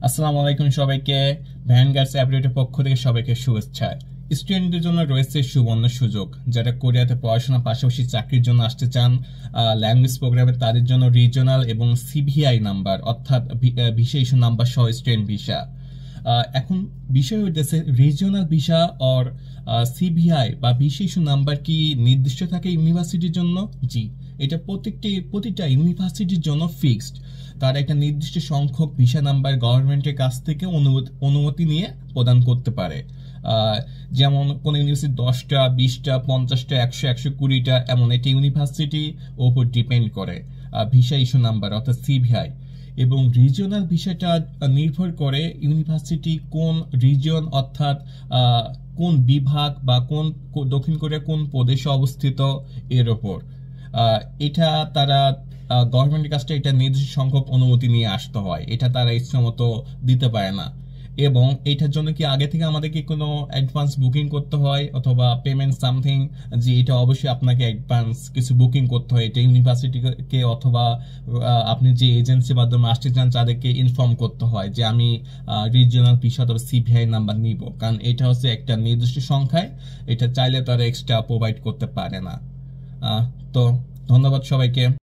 আসসালামু আলাইকুম সবাইকে। ভ্যানগার্ডস অ্যাপডেটের পক্ষ থেকে সবাইকে শুভেচ্ছা। স্টুডেন্টদের জন্য রয়েছে সুবর্ণ সুযোগ। যারা কোরিয়াতে পড়াশোনার পাশাপাশি চাকরির জন্য আসতে চান ল্যাঙ্গুয়েজ প্রোগ্রামে, তাদের জন্য রিজিওনাল এবং সিভিআই নাম্বার অর্থাৎ ভিসা ইস্যু নাম্বার সহ স্টুডেন্ট ভিসা। এখন বিষয় হইতেছে রিজিওনাল ভিসা অর সিভিআই বা ভিসা ইস্যু নাম্বার কি নির্দিষ্ট থাকে ইউনিভার্সিটির জন্য? জি, এটা প্রতিটা ইউনিভার্সিটির জন্য ফিক্সড। তার একটা নির্দিষ্ট সংখ্যক ভিসা নাম্বার গভর্নমেন্টের কাছ থেকে অনুমতি নিয়ে প্রদান করতে পারে। যেমন কোন ইউনিভার্সিটি 10টা, 20টা, 50টা, 100, 120টা, এমন এটা ইউনিভার্সিটি ওপর ডিপেন্ড করে ভিসা ইস্যু নাম্বার অর্থাৎ সিভিআই। এবং রিজিওনাল ভিসাটা নির্ভর করে ইউনিভার্সিটি কোন রিজিয়ন অর্থাৎ কোন বিভাগ বা কোন দক্ষিণ কোরিয়া কোন প্রদেশে অবস্থিত এর ওপর। এটা তারা গভর্নমেন্টের কাছে এটা নির্দিষ্ট সংখ্যক অনুমতি নিয়ে আসতে হয়, এটা তারা ইচ্ছা মতো দিতে পারে না। এবং এটার জন্য কি আগে থেকে আমাদেরকে কোনো অ্যাডভান্স বুকিং করতে হয় অথবা পেমেন্ট সামথিং? যে এটা অবশ্যই আপনাকে অ্যাডভান্স কিছু বুকিং করতে হয়, এটা ইউনিভার্সিটিকে অথবা আপনি যে এজেন্সির মাধ্যমে আসতে চান তাদেরকে ইনফর্ম করতে হয় যে আমি রিজিওনাল ভিসা অথবা সিভিআই নাম্বার নিব, কারণ এটা হচ্ছে একটা নির্দিষ্ট সংখ্যায়, এটা চাইলে তারা এক্সট্রা প্রোভাইড করতে পারে না। তো ধন্যবাদ সবাইকে।